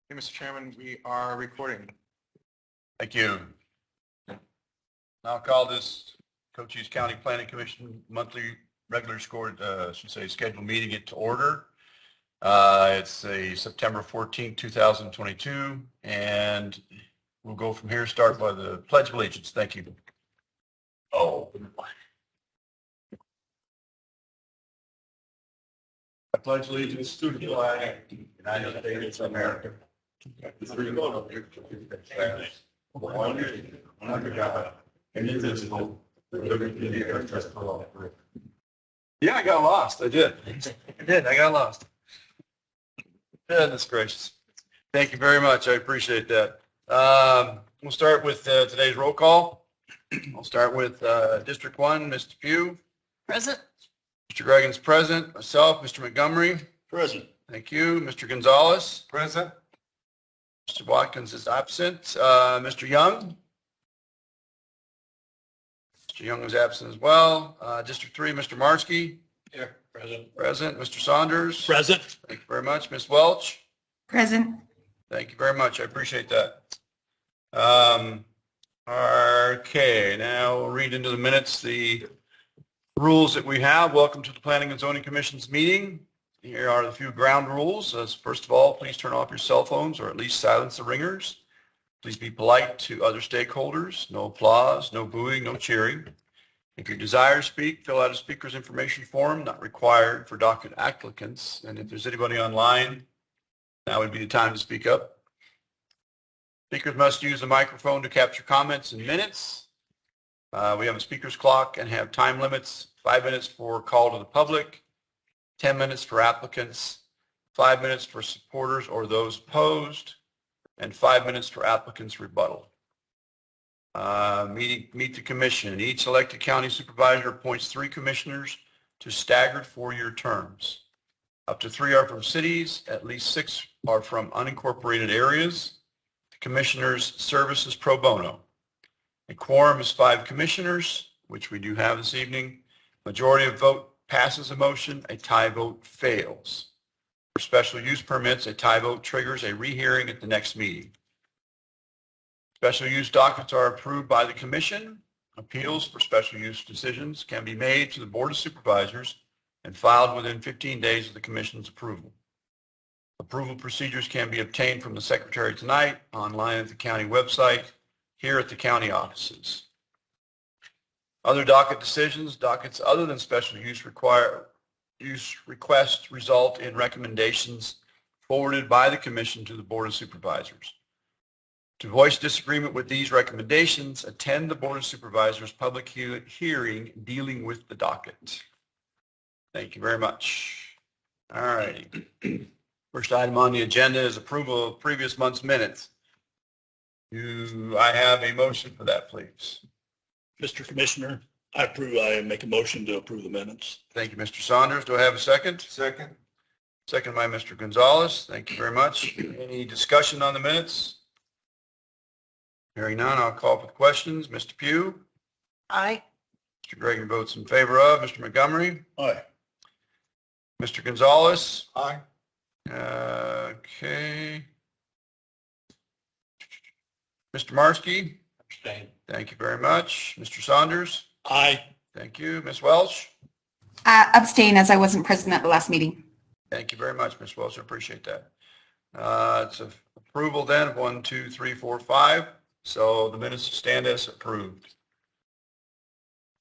Hey, Mr. Chairman, we are recording. Thank you. Now I'll call this Cochise County Planning Commission monthly regular scheduled meeting to order. It's a September 14th, 2022, and we'll go from here, start by the Pledge of Allegiance. Thank you. I pledge allegiance to the flag of the United States of America. One nation, under God, indivisible, with liberty and justice for all. Yeah, I got lost. I did. I got lost. Goodness gracious. Thank you very much. I appreciate that. We'll start with today's roll call. I'll start with District 1, Mr. Pugh. Present. Mr. Greggins present. Myself, Mr. Montgomery. Present. Thank you. Mr. Gonzalez. Present. Mr. Watkins is absent. Mr. Young. Mr. Young is absent as well. District 3, Mr. Marski. Here. Present. Present. Mr. Saunders. Present. Thank you very much. Ms. Welch. Present. Thank you very much. I appreciate that. Okay, now we'll read into the minutes the rules that we have. Welcome to the Planning and Zoning Commission's meeting. Here are the few ground rules. First of all, please turn off your cell phones or at least silence the ringers. Please be polite to other stakeholders. No applause, no booing, no cheering. If you desire to speak, fill out a speaker's information form, not required for docket applicants. And if there's anybody online, now would be the time to speak up. Speakers must use a microphone to capture comments in minutes. We have a speaker's clock and have time limits: 5 minutes for call to the public, 10 minutes for applicants, 5 minutes for supporters or those opposed, and 5 minutes for applicants' rebuttal. Meet the commission. Each elected county supervisor appoints 3 commissioners to staggered 4-year terms. Up to 3 are from cities, at least 6 are from unincorporated areas. The commissioners' service is pro bono. A quorum is 5 commissioners, which we do have this evening. Majority of vote passes a motion, a tie vote fails. For special use permits, a tie vote triggers a rehearing at the next meeting. Special use dockets are approved by the commission. Appeals for special use decisions can be made to the Board of Supervisors and filed within 15 days of the commission's approval. Approval procedures can be obtained from the secretary tonight, online at the county website, here at the county offices. Other docket decisions, dockets other than special use requests result in recommendations forwarded by the commission to the Board of Supervisors. To voice disagreement with these recommendations, attend the Board of Supervisors public hearing dealing with the docket. Thank you very much. All right. First item on the agenda is approval of previous month's minutes. Do I have a motion for that, please? Mr. Commissioner, I make a motion to approve the minutes. Thank you, Mr. Saunders. Do I have a second? Second. Second by Mr. Gonzalez. Thank you very much. Any discussion on the minutes? Hearing none, I'll call for the questions. Mr. Pugh? Aye. Mr. Gregan votes in favor of. Mr. Montgomery? Aye. Mr. Gonzalez? Aye. Okay. Mr. Marski? Abstain. Thank you very much. Mr. Saunders? Aye. Thank you. Ms. Welch? Abstain, as I wasn't present at the last meeting. Thank you very much, Ms. Welch. I appreciate that. It's approval then of 1, 2, 3, 4, 5. So the minutes stand as approved.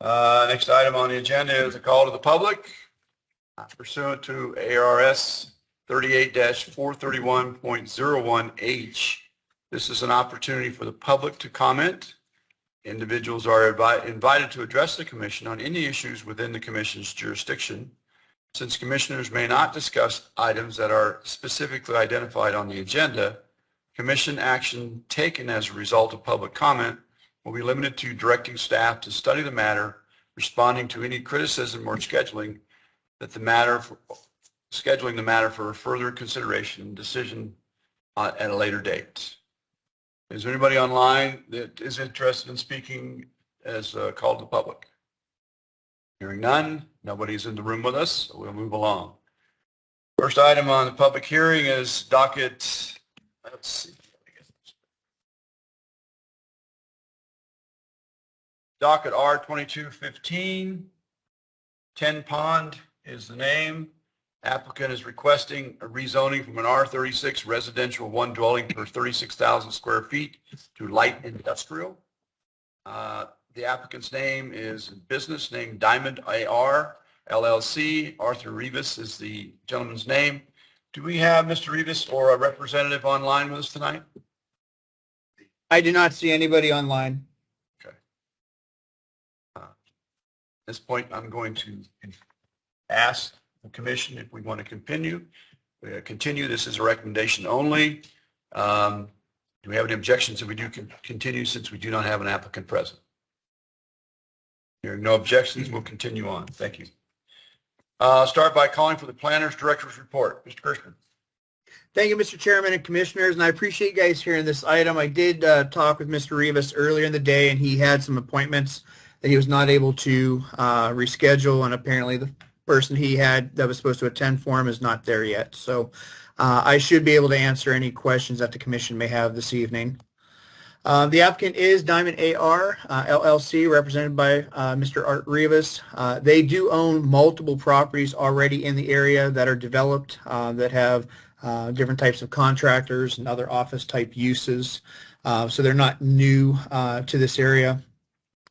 Next item on the agenda is a call to the public pursuant to ARS 38-431.01H. This is an opportunity for the public to comment. Individuals are invited to address the commission on any issues within the commission's jurisdiction. Since commissioners may not discuss items that are specifically identified on the agenda, commission action taken as a result of public comment will be limited to directing staff to study the matter, responding to any criticism or scheduling the matter for further consideration and decision at a later date. Is there anybody online that is interested in speaking as called to the public? Hearing none, nobody's in the room with us, so we'll move along. First item on the public hearing is docket Let's see. Docket R2215, 10 Pond is the name. Applicant is requesting a rezoning from an R36 residential one dwelling per 36,000 square feet to light industrial. The applicant's name is business name Diamond AR LLC. Arthur Rivas is the gentleman's name. Do we have Mr. Rivas or a representative online with us tonight? I do not see anybody online. At this point, I'm going to ask the commission if we want to continue. This is a recommendation only. Do we have any objections if we do continue since we do not have an applicant present? Hearing no objections, we'll continue on. Thank you. Start by calling for the planner's director's report. Mr. Kirschman. Thank you, Mr. Chairman and Commissioners, and I appreciate you guys hearing this item. I did talk with Mr. Rivas earlier in the day, and he had some appointments that he was not able to reschedule, and apparently the person he had that was supposed to attend for him is not there yet. So I should be able to answer any questions that the Commission may have this evening. The applicant is Diamond AR LLC, represented by Mr. Art Rivas. They do own multiple properties already in the area that are developed that have different types of contractors and other office type uses. So they're not new to this area.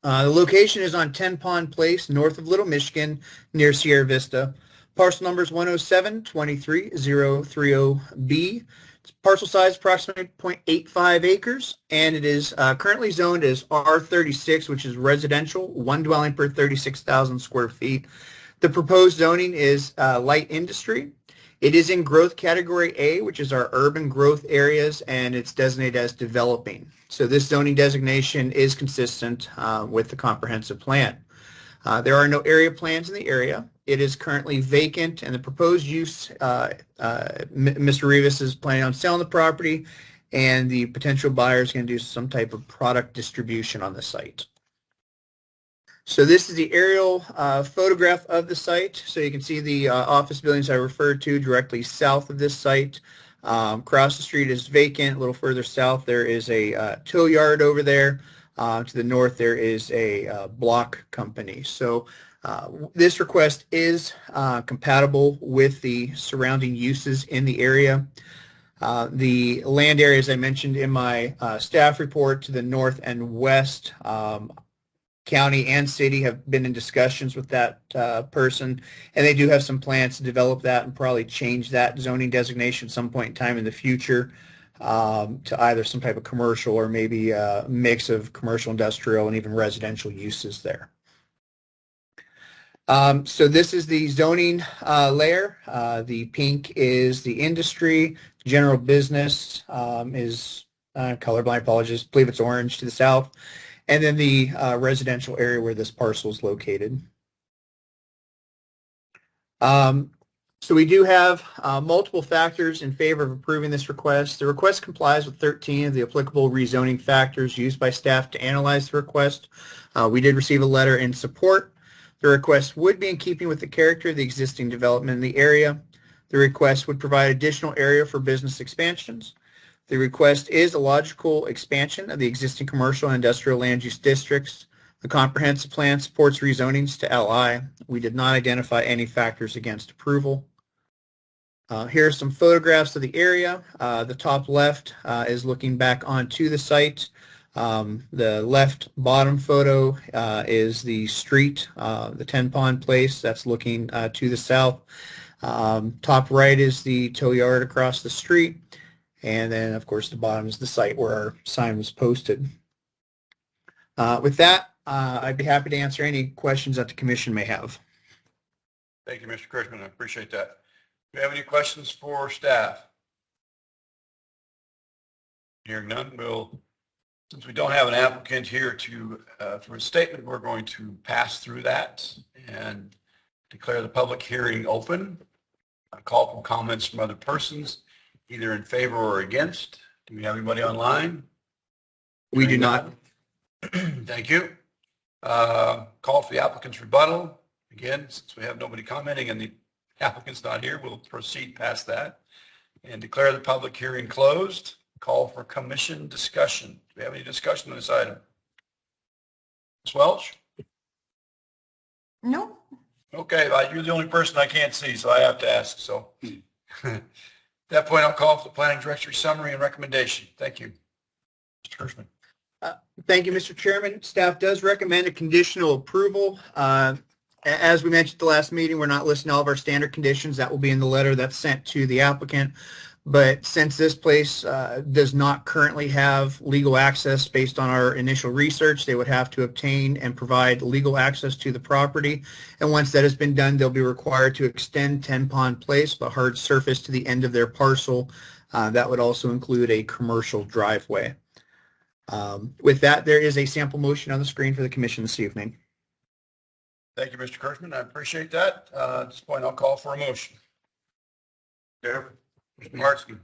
The location is on 10 Pond Place, north of Little Michigan, near Sierra Vista. Parcel number is 107-23030B. Parcel size approximately 0.85 acres, and it is currently zoned as R36, which is residential, one dwelling per 36,000 square feet. The proposed zoning is light industry. It is in growth category A, which is our urban growth areas, and it's designated as developing. So this zoning designation is consistent with the comprehensive plan. There are no area plans in the area. It is currently vacant, and the proposed use, Mr. Rivas is planning on selling the property, and the potential buyer is going to do some type of product distribution on the site. So this is the aerial photograph of the site. So you can see the office buildings I referred to directly south of this site. Across the street is vacant. A little further south there is a tow yard over there. To the north there is a block company. So this request is compatible with the surrounding uses in the area. The land area, as I mentioned in my staff report, to the north and west, county and city have been in discussions with that person, and they do have some plans to develop that and probably change that zoning designation at some point in time in the future to either some type of commercial or maybe a mix of commercial, industrial, and even residential uses there. So this is the zoning layer. The pink is the industry. General business is colorblind, apologies. I believe it's orange to the south. And then the residential area where this parcel is located. So we do have multiple factors in favor of approving this request. The request complies with 13 of the applicable rezoning factors used by staff to analyze the request. We did receive a letter in support. The request would be in keeping with the character of the existing development in the area. The request would provide additional area for business expansions. The request is a logical expansion of the existing commercial and industrial land use districts. The comprehensive plan supports rezonings to LI. We did not identify any factors against approval. Here are some photographs of the area. The top left is looking back onto the site. The left bottom photo is the street, the 10 Pond Place. That's looking to the south. Top right is the tow yard across the street. And then, of course, the bottom is the site where our sign was posted. With that, I'd be happy to answer any questions that the Commission may have. Thank you, Mr. Kirschman. I appreciate that. Do you have any questions for staff? Hearing none, since we don't have an applicant here for a statement, we're going to pass through that and declare the public hearing open. I call for comments from other persons, either in favor or against. Do we have anybody online? We do not. Thank you. Call for the applicant's rebuttal. Again, since we have nobody commenting and the applicant's not here, we'll proceed past that and declare the public hearing closed. Call for commission discussion. Do we have any discussion on this item? Ms. Welch? No. Okay, well, you're the only person I can't see, so I have to ask, so. At that point, I'll call for the planning director's summary and recommendation. Thank you. Mr. Kirschman. Thank you, Mr. Chairman. Staff does recommend a conditional approval. As we mentioned at the last meeting, we're not listing all of our standard conditions. That will be in the letter that's sent to the applicant. But since this place does not currently have legal access based on our initial research, they would have to obtain and provide legal access to the property. And once that has been done, they'll be required to extend 10 Pond Place, the hard surface, to the end of their parcel. That would also include a commercial driveway. With that, there is a sample motion on the screen for the commission this evening. Thank you, Mr. Kirschman. I appreciate that. At this point, I'll call for a motion. Chair, Mr. Martsky.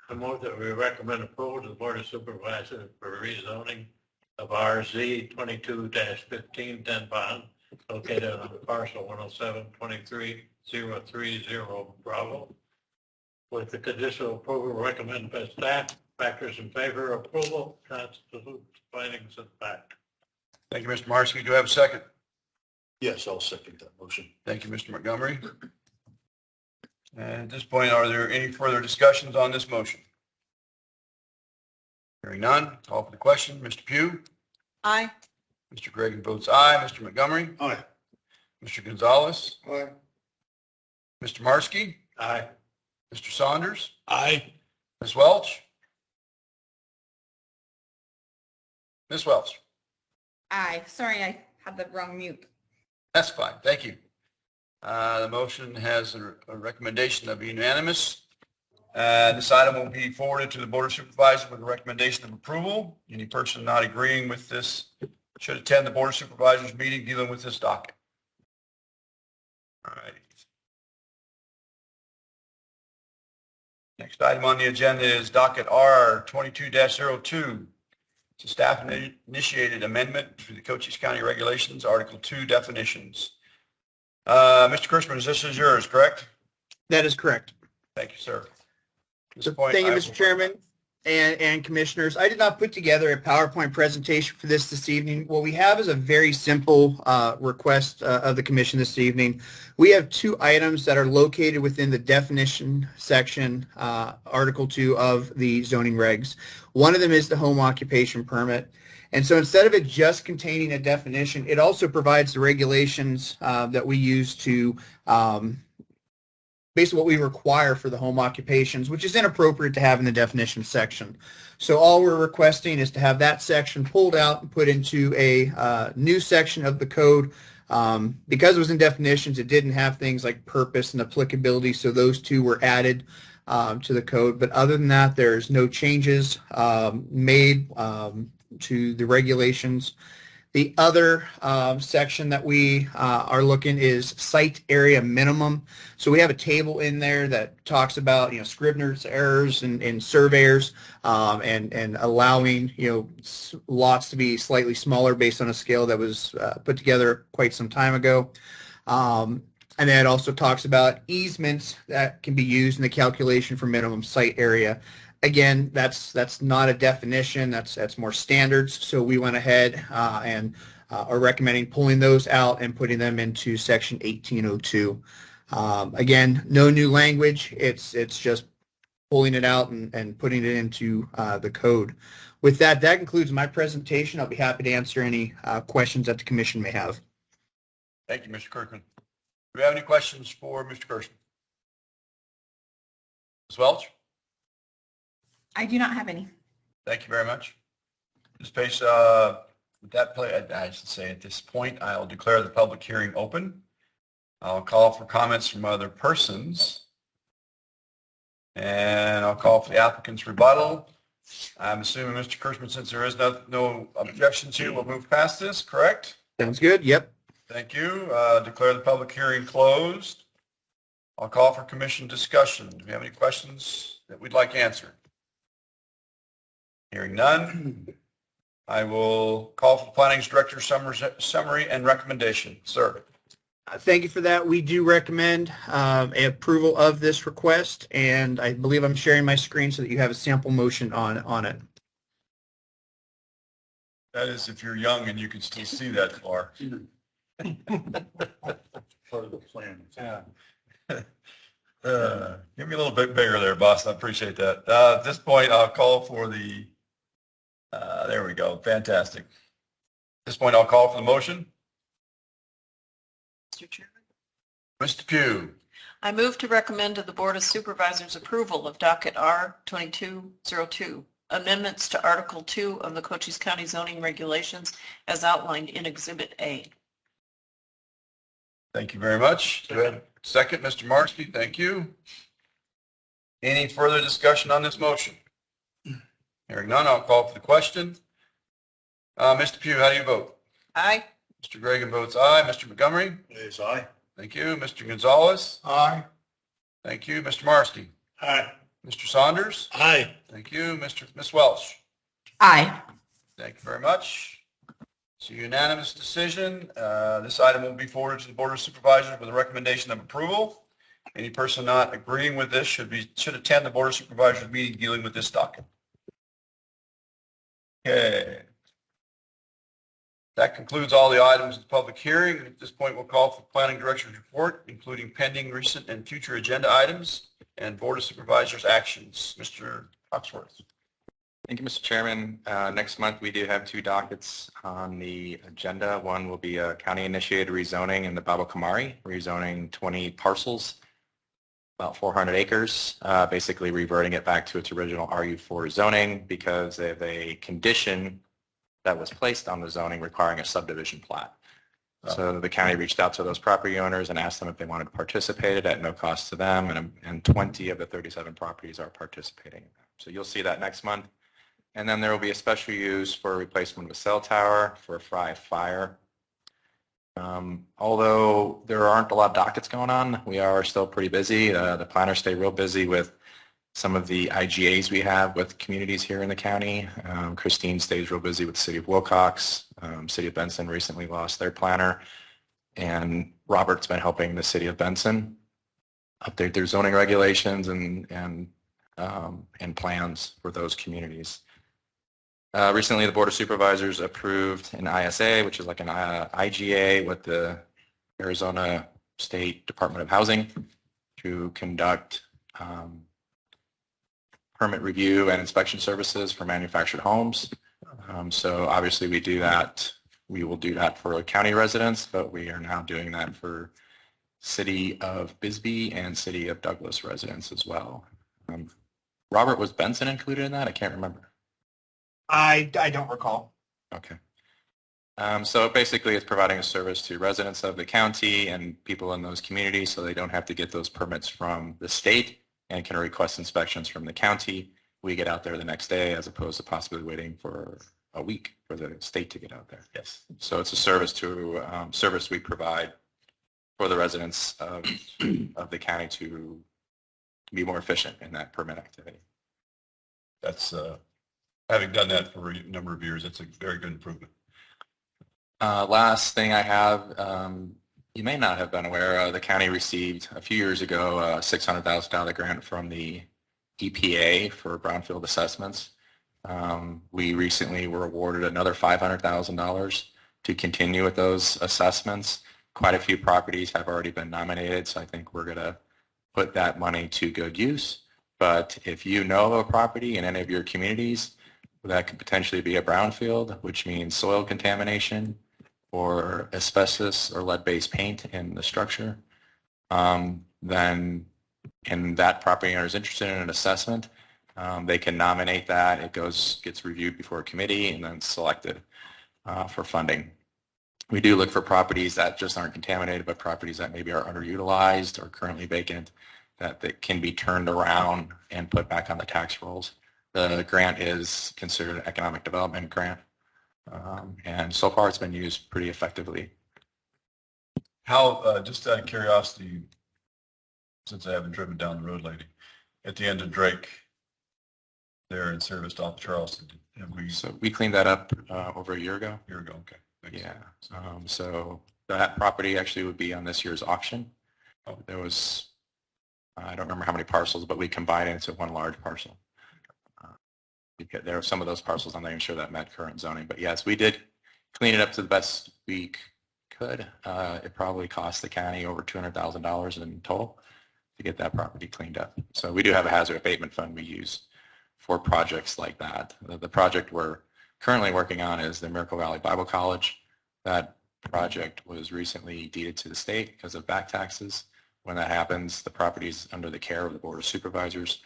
I move that we recommend approval to the Board of Supervisors for rezoning of RZ 22-15 10 Pond located on parcel 107-23-030 Bravo. With the conditional approval recommended by staff, factors in favor of approval constitute findings of fact. Thank you, Mr. Martsky. Do I have a second? Yes, I'll second that motion. Thank you, Mr. Montgomery. And at this point, are there any further discussions on this motion? Hearing none, call for the question. Mr. Pugh? Aye. Mr. Gregg votes aye. Mr. Montgomery? Aye. Mr. Gonzalez? Aye. Mr. Martsky? Aye. Mr. Saunders? Aye. Ms. Welch? Ms. Welch? Aye. Sorry, I had the wrong mute. That's fine. Thank you. The motion has a recommendation of unanimous. This item will be forwarded to the Board of Supervisors with a recommendation of approval. Any person not agreeing with this should attend the Board of Supervisors meeting dealing with this docket. All right. Next item on the agenda is docket R 22-02. It's a staff-initiated amendment to the Cochise County Regulations, Article 2 definitions. Mr. Kirschman, this is yours, correct? That is correct. Thank you, sir. At this So point, thank you, I Mr. will- Chairman and commissioners. I did not put together a PowerPoint presentation for this evening. What we have is a very simple request of the commission this evening. We have two items that are located within the definition section, Article 2 of the zoning regs. One of them is the home occupation permit. And so instead of it just containing a definition, it also provides the regulations that we use to basically what we require for the home occupations, which is inappropriate to have in the definition section. So all we're requesting is to have that section pulled out and put into a new section of the code. Because it was in definitions, it didn't have things like purpose and applicability, so those two were added to the code. But other than that, there's no changes made to the regulations. The other section that we are looking is site area minimum. So we have a table in there that talks about, Scrivener's errors and surveyors and allowing, lots to be slightly smaller based on a scale that was put together quite some time ago. And then it also talks about easements that can be used in the calculation for minimum site area. Again, that's not a definition. That's more standards. So we went ahead and are recommending pulling those out and putting them into Section 1802. Again, no new language. It's just pulling it out and putting it into the code. With that, that concludes my presentation. I'll be happy to answer any questions that the commission may have. Thank you, Mr. Kirkman. Do we have any questions for Mr. Kirschman? Ms. Welch? I do not have any. Thank you very much. This pace, with that play, I should say at this point, I'll declare the public hearing open. I'll call for comments from other persons. And I'll call for the applicant's rebuttal. I'm assuming, Mr. Kirschman, since there is no objections here, we'll move past this, correct? Sounds good? Yep. Thank you. Declare the public hearing closed. I'll call for commission discussion. Do we have any questions that we'd like answered? Hearing none, I will call for the planning director's summary and recommendation. Sir. Thank you for that. We do recommend approval of this request, and I believe I'm sharing my screen so that you have a sample motion on it. That is if you're young and you can still see that far. Part of the plan. Yeah. Give me a little bit bigger there, boss. I appreciate that. At this point, I'll call for the, there we go. Fantastic. At this point, I'll call for the motion. Mr. Chairman, Mr. Pugh, I move to recommend to the Board of Supervisors approval of docket R 2202, amendments to Article 2 of the Cochise County zoning regulations as outlined in Exhibit A. thank you very much. Do I have a second, Mr. Markey? Thank you. Any further discussion on this motion? Hearing none, I'll call for the question. Mr. Pugh, how do you vote? Aye. Mr. Gregan votes aye. Mr. Montgomery? Yes, aye. Thank you. Mr. Gonzalez? Aye. Thank you. Mr. Markey? Aye. Mr. Saunders? Aye. Thank you. Miss Welch? Aye. Thank you very much. It's a unanimous decision. This item will be forwarded to the Board of Supervisors with a recommendation of approval. Any person not agreeing with this should attend the Board of Supervisors meeting dealing with this docket. Okay. That concludes all the items of the public hearing. At this point, we'll call for Planning Director's report, including pending, recent, and future agenda items and Board of Supervisors actions. Mr. Oxworth. Thank you, Mr. Chairman. Next month, we do have 2 dockets on the agenda. One will be a county-initiated rezoning in the Baba Kamari, rezoning 20 parcels, about 400 acres, basically reverting it back to its original RU4 zoning because of a condition that was placed on the zoning requiring a subdivision plat. So the county reached out to those property owners and asked them if they wanted to participate at no cost to them, and 20 of the 37 properties are participating. So you'll see that next month. And then there will be a special use for replacement of a cell tower for a Fry fire. Although there aren't a lot of dockets going on, we are still pretty busy. The planners stay real busy with some of the IGAs we have with communities here in the county. Christine stays real busy with the City of Wilcox. City of Benson recently lost their planner. And Robert's been helping the City of Benson update their zoning regulations and plans for those communities. Recently, the Board of Supervisors approved an ISA, which is like an IGA with the Arizona State Department of Housing to conduct permit review and inspection services for manufactured homes. So obviously we do that. We will do that for county residents, but we are now doing that for City of Bisbee and City of Douglas residents as well. Robert, was Benson included in that? I can't remember. I don't recall. Okay. So basically it's providing a service to residents of the county and people in those communities so they don't have to get those permits from the state and can request inspections from the county. We get out there the next day as opposed to possibly waiting for a week for the state to get out there. Yes. So it's a service we provide for the residents of the county to be more efficient in that permit activity. That's, having done that for a number of years, it's a very good improvement. Last thing I have, you may not have been aware, the county received a few years ago a $600,000 grant from the EPA for brownfield assessments. We recently were awarded another $500,000 to continue with those assessments. Quite a few properties have already been nominated, so I think we're going to put that money to good use. But if you know of a property in any of your communities that could potentially be a brownfield, which means soil contamination or asbestos or lead-based paint in the structure, then and that property owner is interested in an assessment, they can nominate that. It gets reviewed before a committee and then selected for funding. We do look for properties that just aren't contaminated, but properties that maybe are underutilized or currently vacant that can be turned around and put back on the tax rolls. The grant is considered an economic development grant, and so far it's been used pretty effectively. How, just out of curiosity, since I haven't driven down the road lately, at the end of Drake, there in service off Charleston, have we? So we cleaned that up over a year ago. Year ago, okay. Thanks. Yeah. So That property actually would be on this year's auction. There was, I don't remember how many parcels, but we combined it into one large parcel. There are some of those parcels, I'm not even sure that met current zoning, but yes, we did clean it up to the best we could. It probably cost the county over $200,000 in total to get that property cleaned up. So we do have a hazard abatement fund we use for projects like that. The project we're currently working on is the Miracle Valley Bible College. That project was recently deeded to the state because of back taxes. When that happens, the property is under the care of the Board of Supervisors.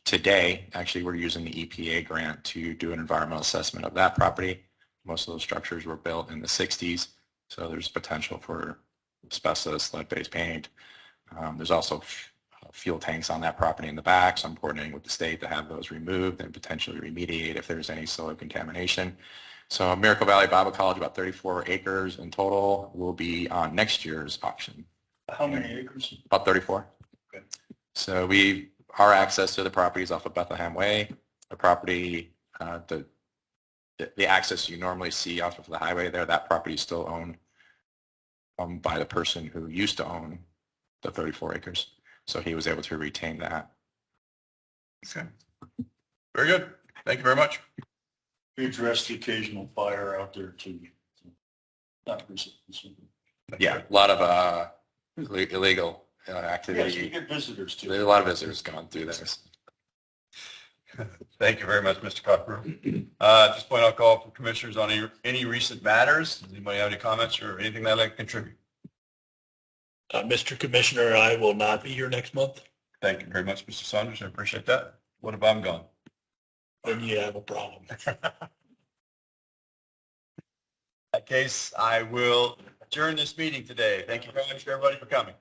Today, actually, we're using the EPA grant to do an environmental assessment of that property. Most of those structures were built in the 60s, so there's potential for asbestos, lead-based paint. There's also fuel tanks on that property in the back, so I'm coordinating with the state to have those removed and potentially remediate if there's any soil contamination. So Miracle Valley Bible College, about 34 acres in total, will be on next year's auction. How many acres? About 34. Okay. So our access to the property is off of Bethlehem Way. The property, the access you normally see off of the highway there, that property is still owned by the person who used to own the 34 acres. So he was able to retain that. Okay. Very good. Thank you very much. We addressed the occasional fire out there too. Not recently. Yeah, a lot of illegal Yes, we activity. get visitors too. There's a lot of visitors going through this. Thank you very much, Mr. Cockburn. At this point, I'll call for commissioners on any recent matters. Does anybody have any comments or anything they'd like to contribute? Mr. Commissioner, I will not be here next month. Thank you very much, Mr. Saunders. I appreciate that. What if I'm gone? Then you have a problem. In that case, I will adjourn this meeting today. Thank you very much, everybody, for coming.